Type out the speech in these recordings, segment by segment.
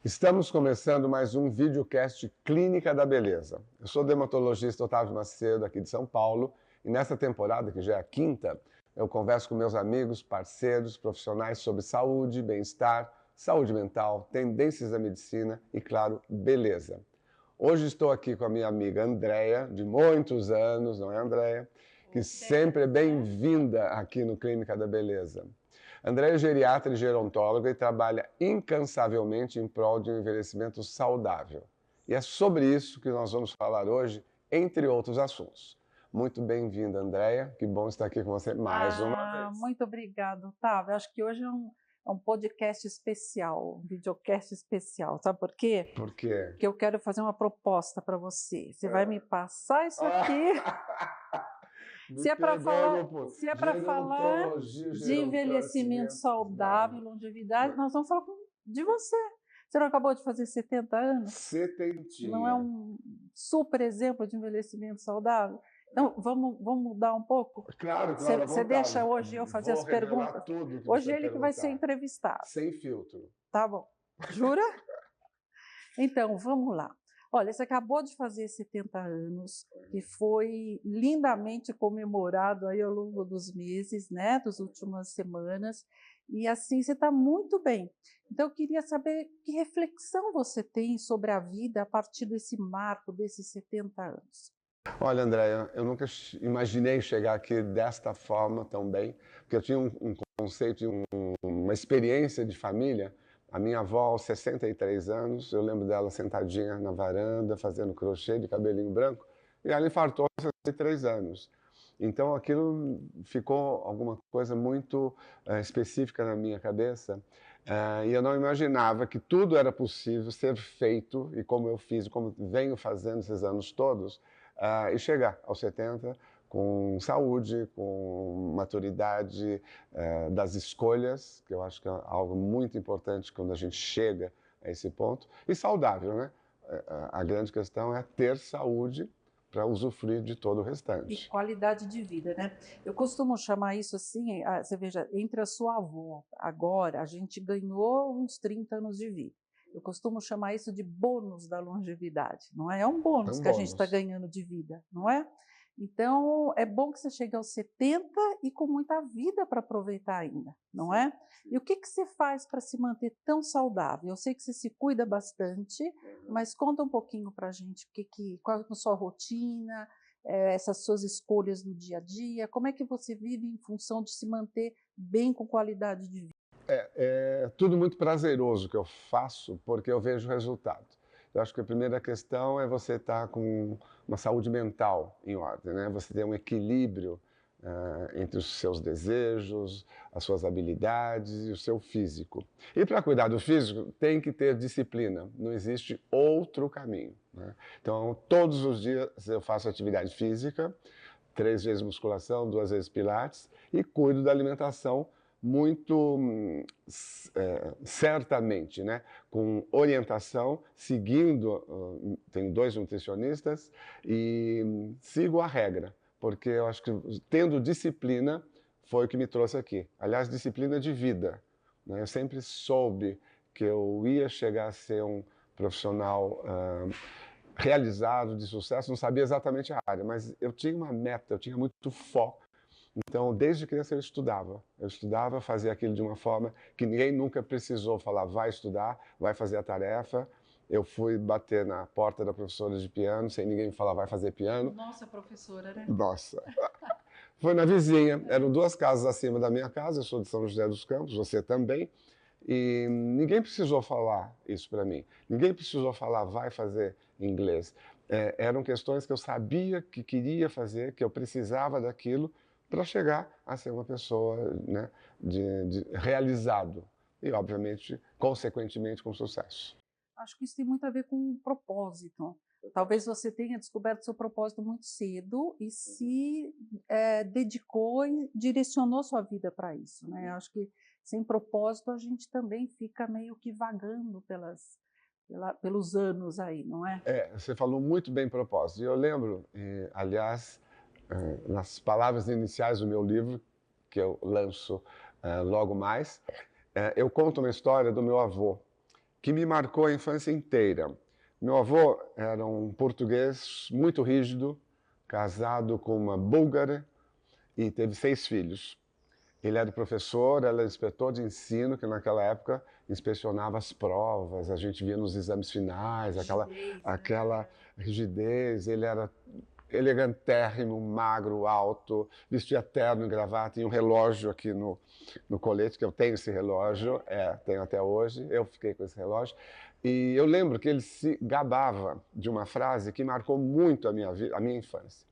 Estamos começando mais um videocast Clínica da Beleza. Eu sou o dermatologista Otávio Macedo, aqui de São Paulo, e nessa temporada, que já é a quinta, eu converso com meus amigos, parceiros, profissionais sobre saúde, bem-estar, saúde mental, tendências da medicina e, claro, beleza. Hoje estou aqui com a minha amiga Andréia, de muitos anos, não é, Andréia? Que sempre é bem-vinda aqui no Clínica da Beleza. Andréia é geriatra e gerontóloga e trabalha incansavelmente em prol de um envelhecimento saudável. E é sobre isso que nós vamos falar hoje, entre outros assuntos. Muito bem-vinda, Andréia. Que bom estar aqui com você mais uma vez. Muito obrigada, Otávio. Acho que hoje é um podcast especial, um videocast especial. Sabe por quê? Por quê? Porque eu quero fazer uma proposta para você. Você vai me passar isso aqui. Se é para falar de envelhecimento saudável, longevidade, nós vamos falar de você. Você não acabou de fazer 70 anos? Setentinha. Não é um super exemplo de envelhecimento saudável? Então, vamos mudar um pouco? Claro, Você deixa hoje eu fazer as perguntas? Hoje ele que vai ser entrevistado. Sem filtro. Tá bom. Jura? Então, vamos lá. Olha, você acabou de fazer 70 anos, que foi lindamente comemorado aí ao longo dos meses, né, das últimas semanas, e assim você está muito bem. Então, eu queria saber que reflexão você tem sobre a vida a partir desse marco, desses 70 anos. Olha, Andréia, eu nunca imaginei chegar aqui desta forma tão bem, porque eu tinha um conceito, uma experiência de família. A minha avó, aos 63 anos, eu lembro dela sentadinha na varanda, fazendo crochê de cabelinho branco, e ela infartou aos 63 anos. Então, aquilo ficou alguma coisa muito específica na minha cabeça, e eu não imaginava que tudo era possível ser feito, e como eu fiz, como venho fazendo esses anos todos, e chegar aos 70 com saúde, com maturidade das escolhas, que eu acho que é algo muito importante quando a gente chega a esse ponto, e saudável, né? A grande questão é ter saúde para usufruir de todo o restante. E qualidade de vida, né? Eu costumo chamar isso assim, você veja, entre a sua avó, agora, a gente ganhou uns 30 anos de vida. Eu costumo chamar isso de bônus da longevidade, não é? É um bônus que a gente está ganhando de vida, não é? Então, é bom que você chegue aos 70 e com muita vida para aproveitar ainda, não é? E o que você faz para se manter tão saudável? Eu sei que você se cuida bastante, mas conta um pouquinho para a gente qual é a sua rotina, essas suas escolhas no dia a dia, como é que você vive em função de se manter bem com qualidade de vida? É tudo muito prazeroso que eu faço, porque eu vejo resultado. Eu acho que a primeira questão é você estar com uma saúde mental em ordem, né? Você ter um equilíbrio entre os seus desejos, as suas habilidades e o seu físico. E para cuidar do físico, tem que ter disciplina, não existe outro caminho, né? Então, todos os dias eu faço atividade física, 3 vezes musculação, 2 vezes pilates, e cuido da alimentação muito certamente, né? Com orientação, seguindo, tenho 2 nutricionistas e sigo a regra, porque eu acho que tendo disciplina foi o que me trouxe aqui. Aliás, disciplina de vida, né? Eu sempre soube que eu ia chegar a ser um profissional realizado, de sucesso, não sabia exatamente a área, mas eu tinha uma meta, eu tinha muito foco. Então, desde criança eu estudava, fazia aquilo de uma forma que ninguém nunca precisou falar, vai estudar, vai fazer a tarefa. Eu fui bater na porta da professora de piano, sem ninguém me falar, vai fazer piano. Nossa, professora, né? Nossa. Foi na vizinha, eram 2 casas acima da minha casa, eu sou de São José dos Campos, você também. E ninguém precisou falar isso para mim. Ninguém precisou falar, vai fazer inglês. Eram questões que eu sabia que queria fazer, que eu precisava daquilo para chegar a ser uma pessoa, né, realizado. E, obviamente, consequentemente, com sucesso. Acho que isso tem muito a ver com um propósito. Talvez você tenha descoberto seu propósito muito cedo e se dedicou e direcionou sua vida para isso, né? Acho que sem propósito a gente também fica meio que vagando pelos anos aí, não é? Você falou muito bem propósito. E eu lembro, aliás, nas palavras iniciais do meu livro, que eu lanço logo mais, eu conto uma história do meu avô, que me marcou a infância inteira. Meu avô era um português muito rígido, casado com uma búlgara e teve 6 filhos. Ele era professor, ela era inspetor de ensino, que naquela época inspecionava as provas, a gente via nos exames finais, aquela rigidez. Ele era elegantérrimo, magro, alto, vestia terno e gravata, tinha um relógio aqui no colete, que eu tenho esse relógio, tenho até hoje, eu fiquei com esse relógio. E eu lembro que ele se gabava de uma frase que marcou muito a minha infância.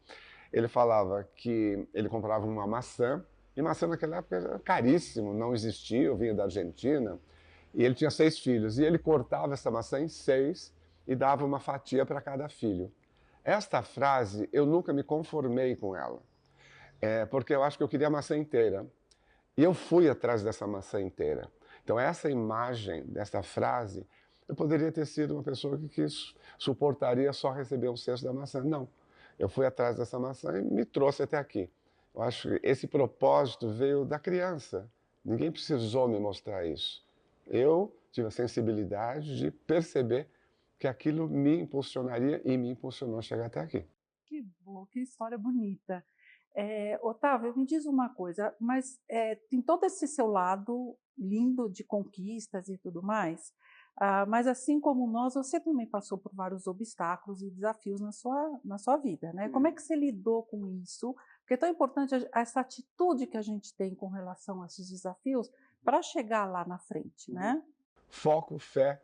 Ele falava que ele comprava uma maçã, e maçã naquela época era caríssimo, não existia, eu vinha da Argentina, e ele tinha 6 filhos, e ele cortava essa maçã em 6 e dava uma fatia para cada filho. Esta frase, eu nunca me conformei com ela, porque eu acho que eu queria a maçã inteira. E eu fui atrás dessa maçã inteira. Então, essa imagem, dessa frase, eu poderia ter sido uma pessoa que suportaria só receber um cesto da maçã. Não. Eu fui atrás dessa maçã e me trouxe até aqui. Eu acho que esse propósito veio da criança. Ninguém precisou me mostrar isso. Eu tive a sensibilidade de perceber que aquilo me impulsionaria e me impulsionou a chegar até aqui. Que bom, que história bonita. Otávio, me diz uma coisa, mas tem todo esse seu lado lindo de conquistas e tudo mais, mas assim como nós, você também passou por vários obstáculos e desafios na sua vida, né? Como é que você lidou com isso? Porque é tão importante essa atitude que a gente tem com relação a esses desafios para chegar lá na frente, né? Foco, fé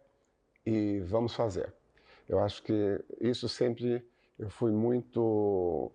e vamos fazer. Eu acho que isso sempre eu fui muito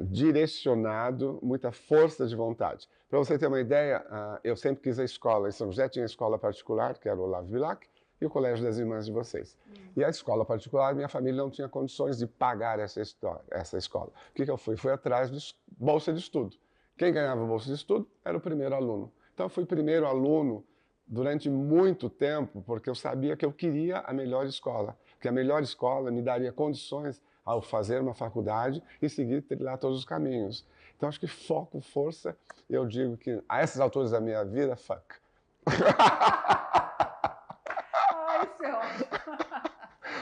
direcionado, muita força de vontade. Para você ter uma ideia, eu sempre quis a escola. Em São José tinha a escola particular, que era o Olavo Bilac, e o Colégio das Irmãs de vocês. E a escola particular, minha família não tinha condições de pagar essa escola. O que eu fui? Fui atrás de bolsa de estudo. Quem ganhava bolsa de estudo era o primeiro aluno. Então eu fui primeiro aluno durante muito tempo, porque eu sabia que eu queria a melhor escola. Porque a melhor escola me daria condições ao fazer uma faculdade e seguir trilhar todos os caminhos. Então acho que foco, força, eu digo que a essas alturas da minha vida, fuck. Isso é ótimo.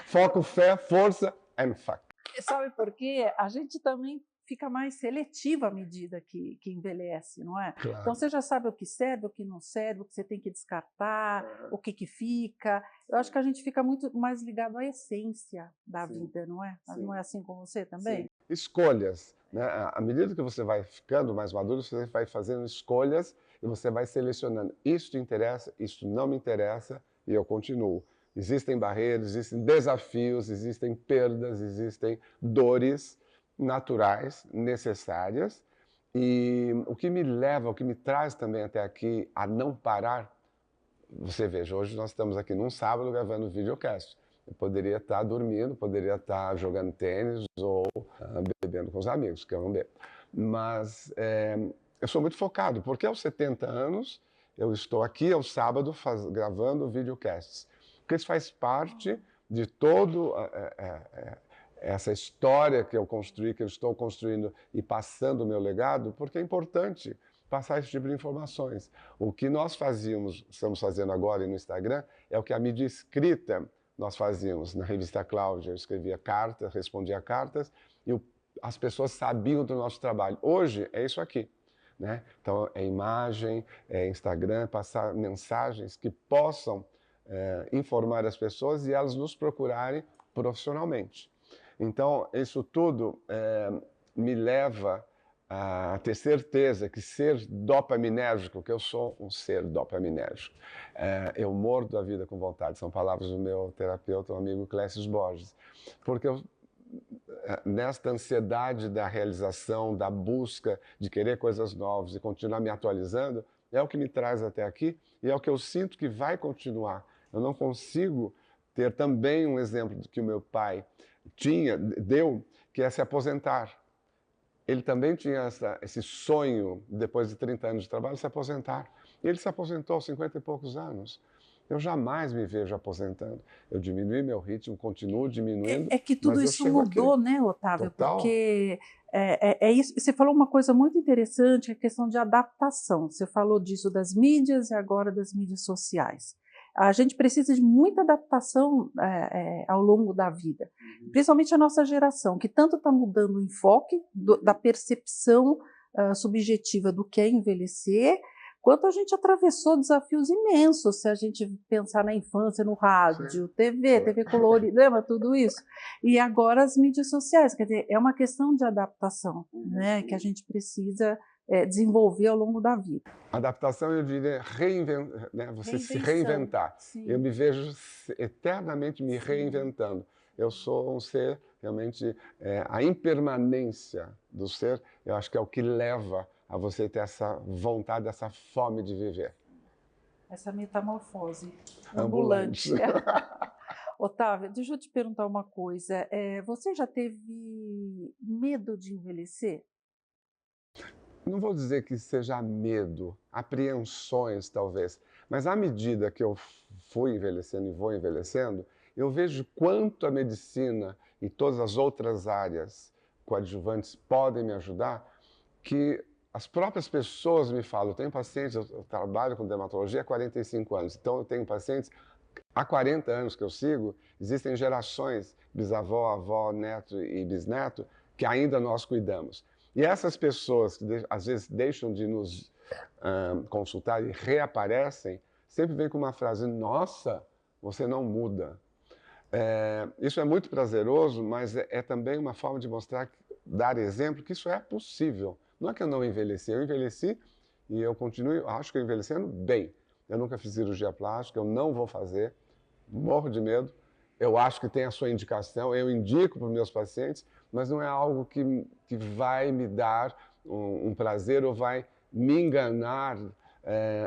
Foco, fé, força and fuck. Sabe por quê? A gente também fica mais seletiva à medida que envelhece, não é? Claro. Então você já sabe o que serve, o que não serve, o que você tem que descartar, o que fica. Eu acho que a gente fica muito mais ligado à essência da vida, não é? Sim. Não é assim com você também? Sim. Escolhas, né? À medida que você vai ficando mais maduro, você vai fazendo escolhas e você vai selecionando. Isso te interessa, isso não me interessa e eu continuo. Existem barreiras, existem desafios, existem perdas, existem dores naturais, necessárias, e o que me leva, o que me traz também até aqui a não parar, você veja, hoje nós estamos aqui num sábado gravando videocast. Eu poderia estar dormindo, poderia estar jogando tênis ou bebendo com os amigos, que eu não bebo. Mas eu sou muito focado, porque aos 70 anos eu estou aqui ao sábado gravando videocasts. Porque isso faz parte de todo essa história que eu construí, que eu estou construindo e passando o meu legado, porque é importante passar esse tipo de informações. O que nós estamos fazendo agora no Instagram, é o que a mídia escrita nós fazíamos. Na revista Cláudia, eu escrevia cartas, respondia cartas, e as pessoas sabiam do nosso trabalho. Hoje é isso aqui, né? Então é imagem, é Instagram, passar mensagens que possam informar as pessoas e elas nos procurarem profissionalmente. Então, isso tudo me leva a ter certeza que ser dopaminérgico, que eu sou um ser dopaminérgico, eu mordo a vida com vontade. São palavras do meu terapeuta, um amigo Clécio Borges. Porque nesta ansiedade da realização, da busca de querer coisas novas e continuar me atualizando, é o que me traz até aqui e é o que eu sinto que vai continuar. Eu não consigo ter também um exemplo que o meu pai deu, que é se aposentar. Ele também tinha esse sonho, depois de 30 anos de trabalho, se aposentar. E ele se aposentou aos 50 e poucos anos. Eu jamais me vejo aposentando. Eu diminui meu ritmo, continuo diminuindo, É que tudo mas eu isso chego aqui. mudou, né, Otávio? Total. Porque é isso. Você falou uma coisa muito interessante, a questão de adaptação. Você falou disso das mídias e agora das mídias sociais. A gente precisa de muita adaptação ao longo da vida, principalmente a nossa geração, que tanto está mudando o enfoque da percepção subjetiva do que é envelhecer, quanto a gente atravessou desafios imensos, se a gente pensar na infância, no rádio, TV colorida, lembra tudo isso? E agora as mídias sociais, quer dizer, é uma questão de adaptação, né, que a gente precisa desenvolver ao longo da vida. Adaptação, eu diria, né? Você se reinventar. Sim. Eu me vejo eternamente me reinventando. Eu sou um ser, realmente, a impermanência do ser, eu acho que é o que leva a você ter essa vontade, essa fome de viver. Essa metamorfose Ambulante. Otávio, deixa eu te perguntar uma coisa. Você já teve medo de envelhecer? Não vou dizer que seja medo, apreensões talvez, mas à medida que eu fui envelhecendo e vou envelhecendo, eu vejo quanto a medicina e todas as outras áreas coadjuvantes podem me ajudar, que as próprias pessoas me falam. Eu tenho pacientes, eu trabalho com dermatologia há 45 anos, então eu tenho pacientes há 40 anos que eu sigo, existem gerações, bisavó, avó, neto e bisneto, que ainda nós cuidamos. E essas pessoas que às vezes deixam de nos consultar e reaparecem, sempre vêm com uma frase: nossa, você não muda. Isso é muito prazeroso, mas é também uma forma de mostrar, dar exemplo que isso é possível. Não é que eu não envelheci, eu envelheci e eu continuo, acho que eu envelhecendo bem. Eu nunca fiz cirurgia plástica, eu não vou fazer, morro de medo. Eu acho que tem a sua indicação, eu indico para os meus pacientes, mas não é algo que vai me dar um prazer ou vai me enganar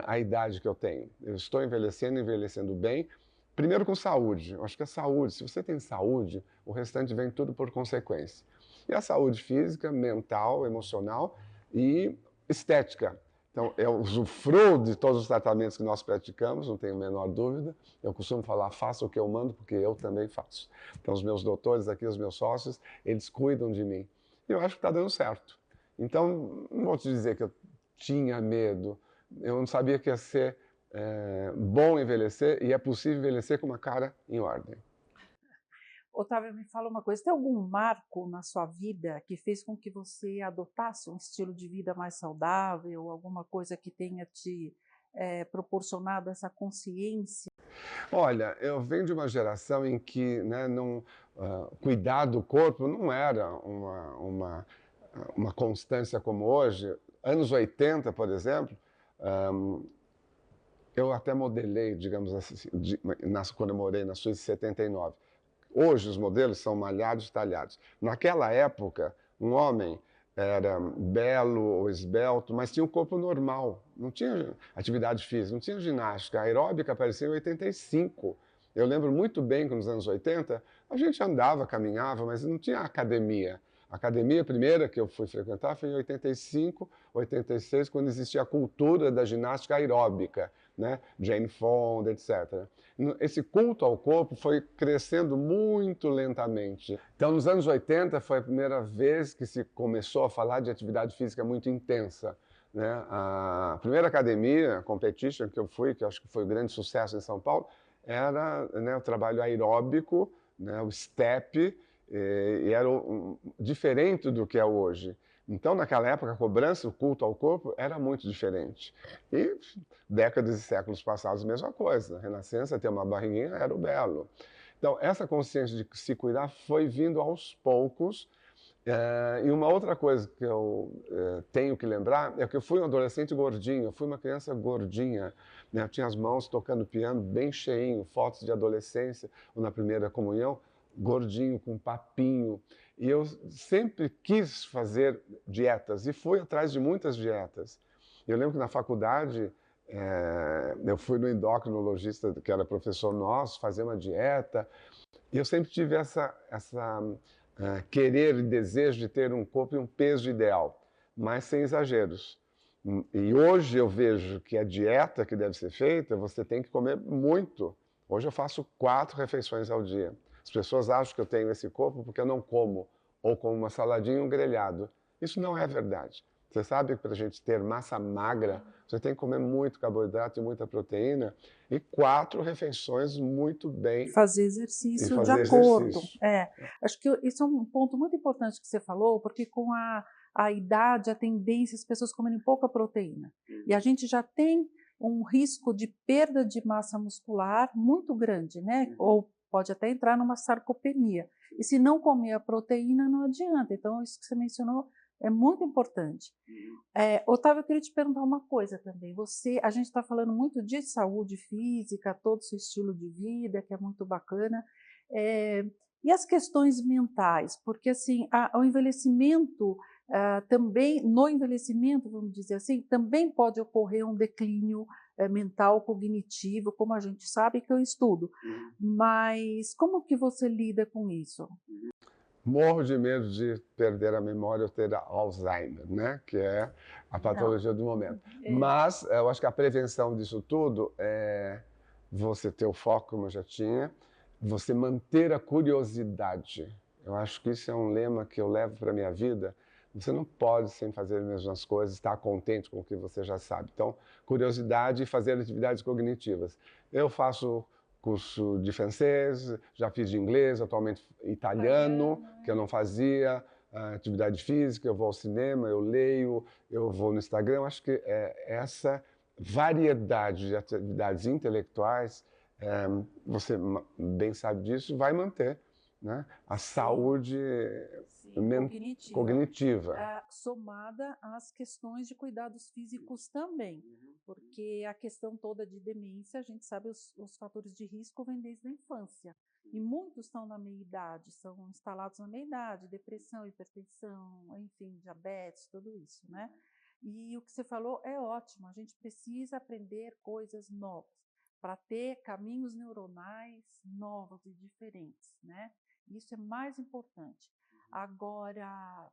a idade que eu tenho. Eu estou envelhecendo bem, primeiro com saúde. Eu acho que a saúde, se você tem saúde, o restante vem tudo por consequência. E a saúde física, mental, emocional e estética. Então, eu usufruo de todos os tratamentos que nós praticamos, não tenho a menor dúvida. Eu costumo falar, faça o que eu mando, porque eu também faço. Então, os meus doutores aqui, os meus sócios, eles cuidam de mim. E eu acho que está dando certo. Então, não vou te dizer que eu tinha medo. Eu não sabia que ia ser bom envelhecer, e é possível envelhecer com uma cara em ordem. Otávio, me fala uma coisa, tem algum marco na sua vida que fez com que você adotasse um estilo de vida mais saudável, alguma coisa que tenha te proporcionado essa consciência? Olha, eu venho de uma geração em que, né, cuidar do corpo não era uma constância como hoje. Anos 80, por exemplo, eu até modelei, digamos assim, quando eu morei na Suíça em 79. Hoje os modelos são malhados e talhados. Naquela época, um homem era belo ou esbelto, mas tinha um corpo normal. Não tinha atividade física, não tinha ginástica. A aeróbica apareceu em 85. Eu lembro muito bem que nos anos 80 a gente andava, caminhava, mas não tinha academia. A academia primeira que eu fui frequentar foi em 85, 86, quando existia a cultura da ginástica aeróbica, né? Jane Fonda, etc. Esse culto ao corpo foi crescendo muito lentamente. Então, nos anos 80, foi a primeira vez que se começou a falar de atividade física muito intensa, né? A primeira academia, competition, que eu fui, que eu acho que foi um grande sucesso em São Paulo, era, né, o trabalho aeróbico, né, o step, e era diferente do que é hoje. Então, naquela época, a cobrança, o culto ao corpo era muito diferente. E décadas e séculos passados, a mesma coisa. Na Renascença, ter uma barriguinha era o belo. Então, essa consciência de se cuidar foi vindo aos poucos. E uma outra coisa que eu tenho que lembrar é que eu fui um adolescente gordinho, eu fui uma criança gordinha, né? Eu tinha as mãos tocando piano bem cheinho, fotos de adolescência, ou na primeira comunhão, gordinho, com papinho. E eu sempre quis fazer dietas e fui atrás de muitas dietas. Eu lembro que na faculdade eu fui no endocrinologista, que era professor nosso, fazer uma dieta. E eu sempre tive essa querer e desejo de ter um corpo e um peso ideal, mas sem exageros. E hoje eu vejo que a dieta que deve ser feita, você tem que comer muito. Hoje eu faço 4 refeições ao dia. As pessoas acham que eu tenho esse corpo porque eu não como, ou como uma saladinha e um grelhado. Isso não é verdade. Você sabe que para a gente ter massa magra, você tem que comer muito carboidrato e muita proteína, e 4 refeições muito bem. Fazer E exercício de fazer acordo. exercício. Acho que isso é um ponto muito importante que você falou, porque com a idade, a tendência, as pessoas comerem pouca proteína. E a gente já tem um risco de perda de massa muscular muito grande, né? Ou pode até entrar numa sarcopenia. E se não comer a proteína, não adianta. Então, isso que você mencionou é muito importante. Otávio, eu queria te perguntar uma coisa também. A gente está falando muito de saúde física, todo o seu estilo de vida, que é muito bacana. E as questões mentais? Porque assim, o envelhecimento também, no envelhecimento, vamos dizer assim, também pode ocorrer um declínio mental, cognitivo, como a gente sabe que eu estudo. Mas como que você lida com isso? Morro de medo de perder a memória ou ter Alzheimer, né? Que é a patologia do momento. Mas eu acho que a prevenção disso tudo é você ter o foco, como eu já tinha, você manter a curiosidade. Eu acho que isso é um lema que eu levo para a minha vida. Você não pode, sem fazer as mesmas coisas, estar contente com o que você já sabe. Então, curiosidade e fazer atividades cognitivas. Eu faço curso de francês, já fiz de inglês, atualmente italiano, que eu não fazia, atividade física, eu vou ao cinema, eu leio, eu vou no Instagram. Acho que essa variedade de atividades intelectuais, você bem sabe disso, vai manter, né, a saúde cognitiva. Somada às questões de cuidados físicos também, porque a questão toda de demência, a gente sabe os fatores de risco vêm desde a infância, e muitos estão na meia-idade, são instalados na meia-idade, depressão, hipertensão, enfim, diabetes, tudo isso, né? E o que você falou é ótimo, a gente precisa aprender coisas novas, para ter caminhos neuronais novos e diferentes, né? Isso é mais importante. Agora,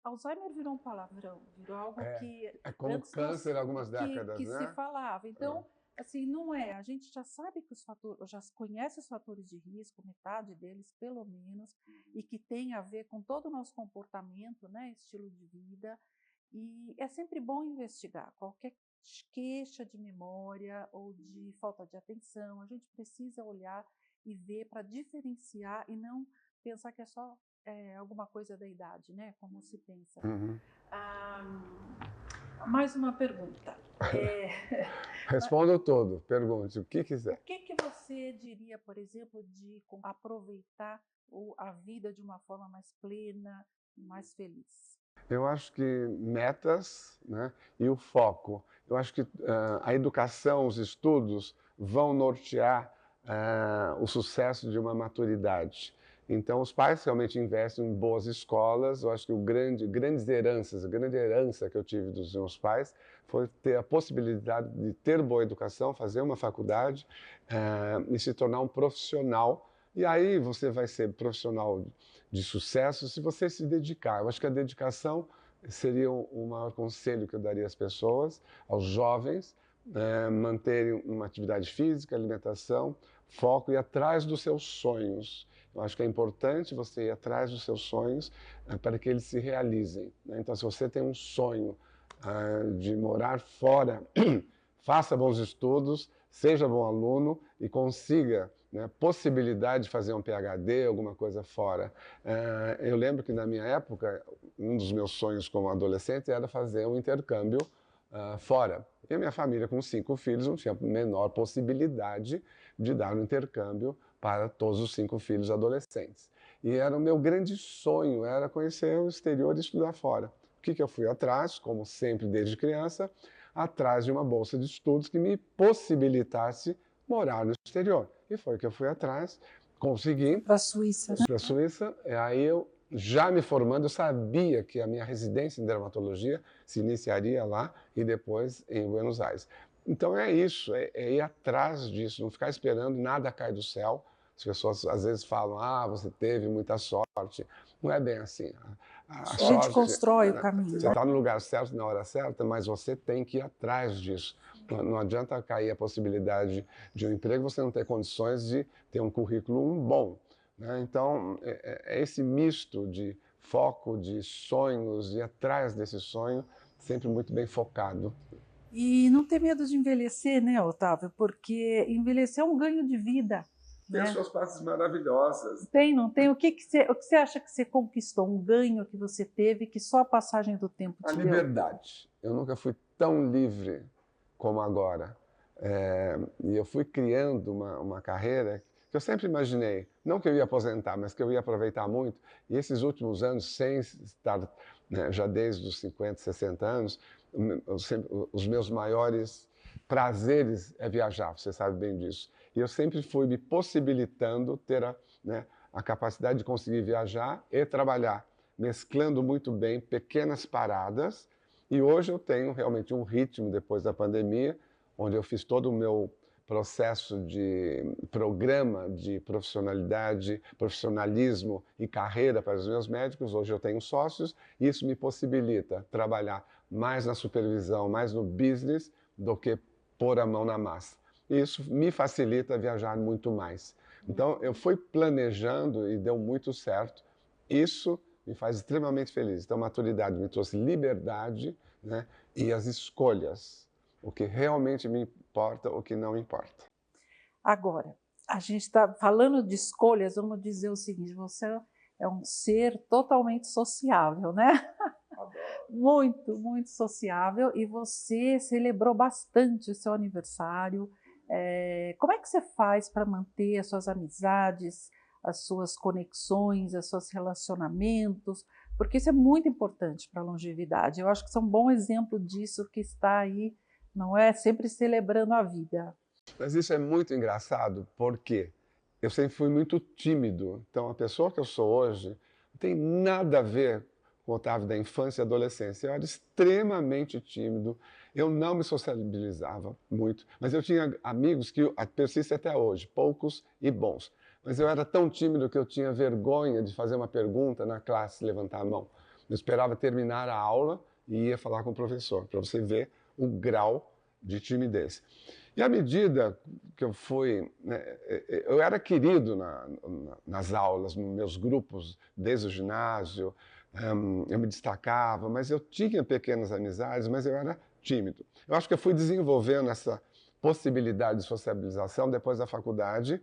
Alzheimer virou um palavrão, virou algo que é como antes câncer algumas décadas, que né? se falava. Então, assim, não é. A gente já sabe que os fatores, já conhece os fatores de risco, metade deles, pelo menos, e que tem a ver com todo o nosso comportamento, né, estilo de vida. E é sempre bom investigar qualquer queixa de memória ou de falta de atenção. A gente precisa olhar e ver para diferenciar e não pensar que é só alguma coisa da idade, né? Como se pensa. Mais uma pergunta. Responda todo, pergunte o que quiser. O que você diria, por exemplo, de aproveitar a vida de uma forma mais plena, mais feliz? Eu acho que metas, né, e o foco. Eu acho que a educação, os estudos vão nortear o sucesso de uma maturidade. Então, os pais realmente investem em boas escolas. Eu acho que a grande herança que eu tive dos meus pais foi ter a possibilidade de ter boa educação, fazer uma faculdade e se tornar um profissional. E aí você vai ser profissional de sucesso se você se dedicar. Eu acho que a dedicação seria o maior conselho que eu daria às pessoas, aos jovens, manterem uma atividade física, alimentação, foco e ir atrás dos seus sonhos. Eu acho que é importante você ir atrás dos seus sonhos para que eles se realizem, né? Então, se você tem um sonho de morar fora, faça bons estudos, seja bom aluno e consiga, né, possibilidade de fazer um PhD, alguma coisa fora. Eu lembro que na minha época, um dos meus sonhos como adolescente era fazer um intercâmbio fora. E a minha família, com 5 filhos, não tinha a menor possibilidade de dar um intercâmbio para todos os 5 filhos adolescentes. E era o meu grande sonho, era conhecer o exterior e estudar fora. O que eu fui atrás, como sempre desde criança, atrás de uma bolsa de estudos que me possibilitasse morar no exterior. E foi que eu fui atrás, consegui. Para a Suíça, né? Para a Suíça, aí eu já me formando, eu sabia que a minha residência em dermatologia se iniciaria lá e depois em Buenos Aires. Então é isso, é ir atrás disso, não ficar esperando nada cair do céu. As pessoas às vezes falam, você teve muita sorte. Não é bem assim. A A gente sorte, constrói o né? caminho, Você né? está no lugar certo, na hora certa, mas você tem que ir atrás disso. Não adianta cair a possibilidade de um emprego, você não ter condições de ter um currículo bom, né? Então, é esse misto de foco, de sonhos, e atrás desse sonho, sempre muito bem focado. E não ter medo de envelhecer, né, Otávio? Porque envelhecer é um ganho de vida, Tem as né? suas partes maravilhosas. Tem, não tem? O que você acha que você conquistou? Um ganho que você teve que só a passagem do tempo A te deu? liberdade. Eu nunca fui tão livre como agora. E eu fui criando uma carreira que eu sempre imaginei, não que eu ia aposentar, mas que eu ia aproveitar muito. E esses últimos anos, sem estar, né, já desde os 50, 60 anos, os meus maiores prazeres é viajar, você sabe bem disso. E eu sempre fui me possibilitando ter a capacidade de conseguir viajar e trabalhar, mesclando muito bem pequenas paradas. E hoje eu tenho realmente um ritmo depois da pandemia, onde eu fiz todo o meu processo de programa de profissionalidade, profissionalismo e carreira para os meus médicos. Hoje eu tenho sócios e isso me possibilita trabalhar mais na supervisão, mais no business, do que pôr a mão na massa. E isso me facilita viajar muito mais. Então, eu fui planejando e deu muito certo. Isso me faz extremamente feliz. Então, a maturidade me trouxe liberdade, né, e as escolhas. O que realmente me importa, o que não importa. Agora, a gente está falando de escolhas, vamos dizer o seguinte: você é um ser totalmente sociável, né? Muito, muito sociável, e você celebrou bastante o seu aniversário. Como é que você faz para manter as suas amizades, as suas conexões, os seus relacionamentos? Porque isso é muito importante para a longevidade. Eu acho que você é um bom exemplo disso, que está aí, não é? Sempre celebrando a vida. Mas isso é muito engraçado porque eu sempre fui muito tímido. Então, a pessoa que eu sou hoje não tem nada a ver com o Otávio da infância e adolescência. Eu era extremamente tímido, eu não me sociabilizava muito, mas eu tinha amigos que persistem até hoje, poucos e bons. Mas eu era tão tímido que eu tinha vergonha de fazer uma pergunta na classe, levantar a mão. Eu esperava terminar a aula e ia falar com o professor, para você ver o grau de timidez. E à medida que eu fui, né, eu era querido nas aulas, nos meus grupos, desde o ginásio, eu me destacava, mas eu tinha pequenas amizades, mas eu era tímido. Eu acho que eu fui desenvolvendo essa possibilidade de sociabilização depois da faculdade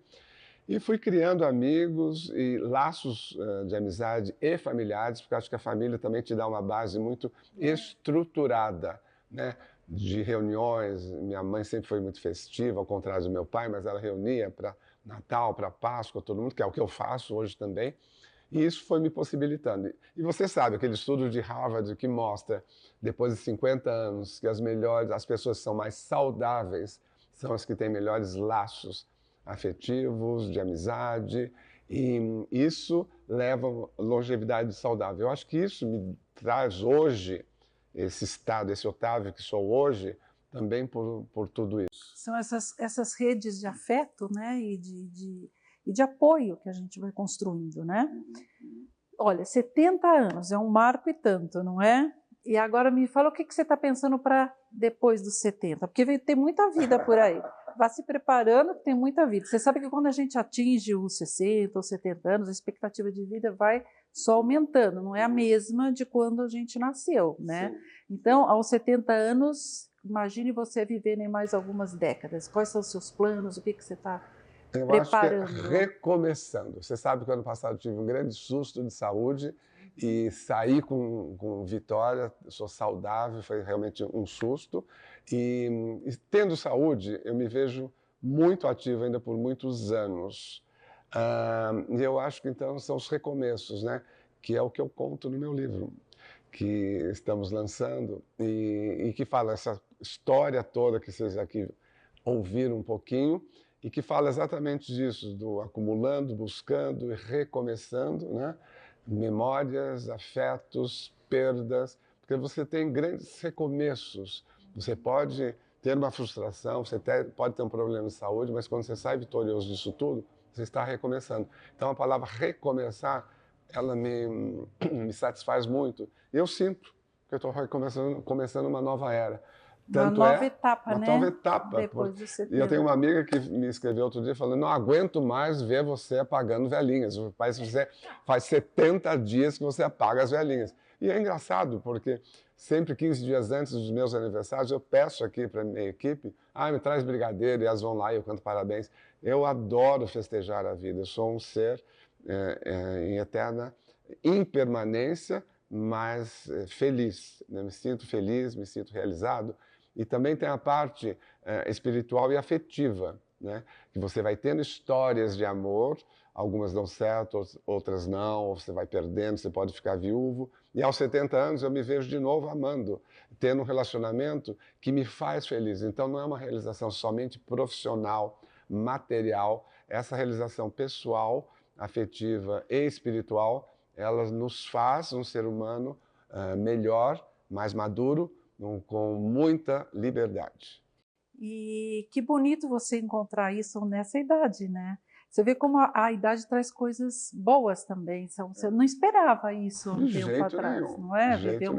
e fui criando amigos e laços de amizade e familiares, porque acho que a família também te dá uma base muito estruturada, né? De reuniões. Minha mãe sempre foi muito festiva, ao contrário do meu pai, mas ela reunia para Natal, para Páscoa, todo mundo, que é o que eu faço hoje também. E isso foi me possibilitando. E você sabe, aquele estudo de Harvard que mostra, depois de 50 anos, que as pessoas que são mais saudáveis são as que têm melhores laços afetivos, de amizade, e isso leva a longevidade saudável. Eu acho que isso me traz hoje esse estado, esse Otávio que sou hoje, também por tudo isso. São essas redes de afeto, né, e de apoio que a gente vai construindo, né? Olha, 70 anos é um marco e tanto, não é? E agora me fala o que você está pensando para depois dos 70, porque vai ter muita vida por aí. Vá se preparando, que tem muita vida. Você sabe que quando a gente atinge os 60 ou 70 anos, a expectativa de vida vai só aumentando, não é a mesma de quando a gente nasceu, né? Sim. Então, aos 70 anos, imagine você vivendo em mais algumas décadas. Quais são os seus planos? O que você está Eu preparando? acho que é recomeçando. Você sabe que ano passado eu tive um grande susto de saúde e saí com vitória, sou saudável, foi realmente um susto. E tendo saúde, eu me vejo muito ativo ainda por muitos anos. E eu acho que então são os recomeços, né? Que é o que eu conto no meu livro, que estamos lançando e que fala essa história toda que vocês aqui ouviram um pouquinho, e que fala exatamente disso, do acumulando, buscando e recomeçando, né? Memórias, afetos, perdas, porque você tem grandes recomeços. Você pode ter uma frustração, pode ter um problema de saúde, mas quando você sai vitorioso disso tudo, você está recomeçando. Então a palavra recomeçar ela me satisfaz muito. Eu sinto que eu estou começando uma nova era. Uma nova etapa, uma né? nova etapa. Depois dos 70. E eu tenho uma amiga que me escreveu outro dia falando, não aguento mais ver você apagando velhinhas. Faz 70 dias que você apaga as velhinhas. E é engraçado, porque sempre 15 dias antes dos meus aniversários, eu peço aqui para a minha equipe, me traz brigadeiro, e elas vão lá e eu canto parabéns. Eu adoro festejar a vida. Eu sou um ser em eterna impermanência, mas feliz. Né? Me sinto feliz, me sinto realizado. E também tem a parte espiritual e afetiva, né? Que você vai tendo histórias de amor, algumas dão certo, outras não, ou você vai perdendo, você pode ficar viúvo. E aos 70 anos eu me vejo de novo amando, tendo um relacionamento que me faz feliz. Então não é uma realização somente profissional, material, essa realização pessoal, afetiva e espiritual, ela nos faz um ser humano melhor, mais maduro, com muita liberdade. E que bonito você encontrar isso nessa idade, né? Você vê como a idade traz coisas boas também. Você não esperava isso um tempo atrás, não é? Viver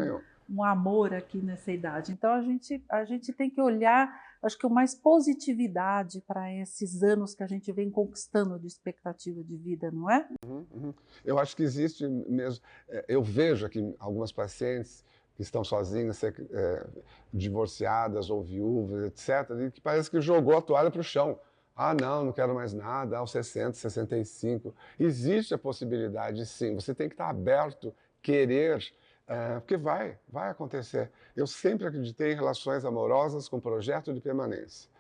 um amor aqui nessa idade. Então a gente tem que olhar, acho que com mais positividade para esses anos que a gente vem conquistando de expectativa de vida, não é? Eu acho que existe mesmo. Eu vejo aqui algumas pacientes que estão sozinhas, divorciadas ou viúvas, etc., e que parece que jogou a toalha para o chão. Não quero mais nada, aos 60, 65. Existe a possibilidade, sim. Você tem que estar aberto, querer, porque vai acontecer. Eu sempre acreditei em relações amorosas com projeto de permanência.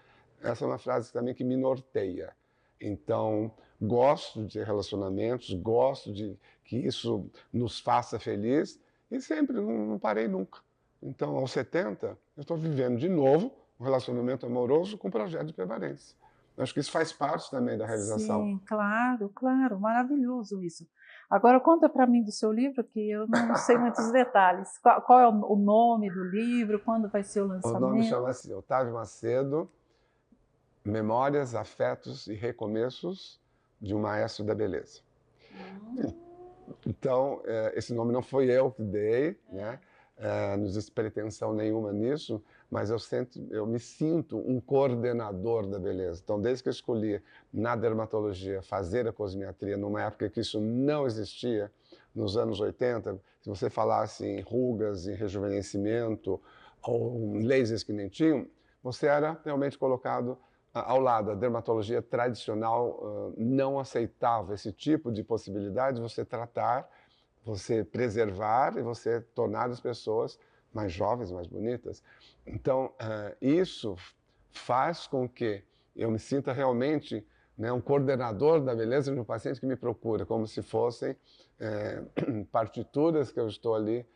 Essa é uma frase também que me norteia. Então, gosto de relacionamentos, gosto de que isso nos faça feliz e sempre, não parei nunca. Então, aos 70, eu estou vivendo de novo um relacionamento amoroso com projeto de permanência. Acho que isso faz parte também da realização. Sim, claro, claro, maravilhoso isso. Agora conta para mim do seu livro, que eu não sei muitos detalhes. Qual é o nome do livro? Quando vai ser o lançamento? O nome chama-se Otávio Macedo, Memórias, Afetos e Recomeços de um Maestro da Beleza. Então, esse nome não foi eu que dei, né? Não existe pretensão nenhuma nisso, mas eu me sinto um coordenador da beleza. Então, desde que eu escolhi na dermatologia fazer a cosmiatria, numa época que isso não existia, nos anos 80, se você falasse em rugas, em rejuvenescimento, ou lasers que nem tinham, você era realmente colocado ao lado. A dermatologia tradicional não aceitava esse tipo de possibilidade de você tratar, você preservar e você tornar as pessoas mais jovens, mais bonitas. Então, isso faz com que eu me sinta realmente, né, um coordenador da beleza de um paciente que me procura, como se fossem partituras que eu estou ali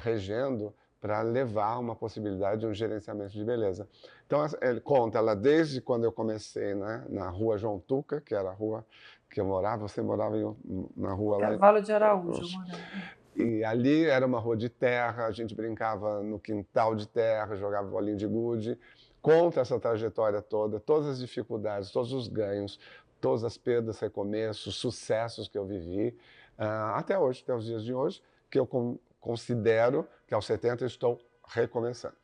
regendo para levar uma possibilidade de um gerenciamento de beleza. Então, ele conta ela desde quando eu comecei, né, na rua João Tuca, que era a rua que eu morava, você morava na rua lá... Cavalo de Araújo, eu morava. E ali era uma rua de terra, a gente brincava no quintal de terra, jogava bolinho de gude. Conta essa trajetória toda, todas as dificuldades, todos os ganhos, todas as perdas, recomeços, sucessos que eu vivi, até hoje, até os dias de hoje, que eu considero que aos 70 eu estou recomeçando.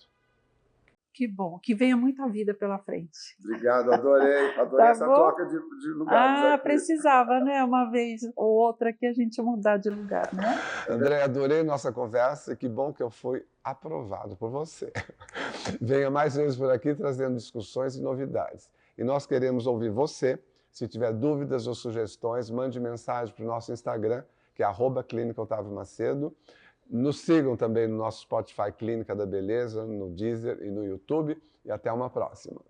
Que bom, que venha muita vida pela frente. Obrigado, adorei tá essa bom? Troca de lugares aqui. Precisava, né? Uma vez ou outra que a gente mudar de lugar, né? André, adorei nossa conversa e que bom que eu fui aprovado por você. Venha mais vezes por aqui trazendo discussões e novidades. E nós queremos ouvir você. Se tiver dúvidas ou sugestões, mande mensagem para o nosso Instagram, que é @Clínica Otávio Macedo. Nos sigam também no nosso Spotify Clínica da Beleza, no Deezer e no YouTube. E até uma próxima.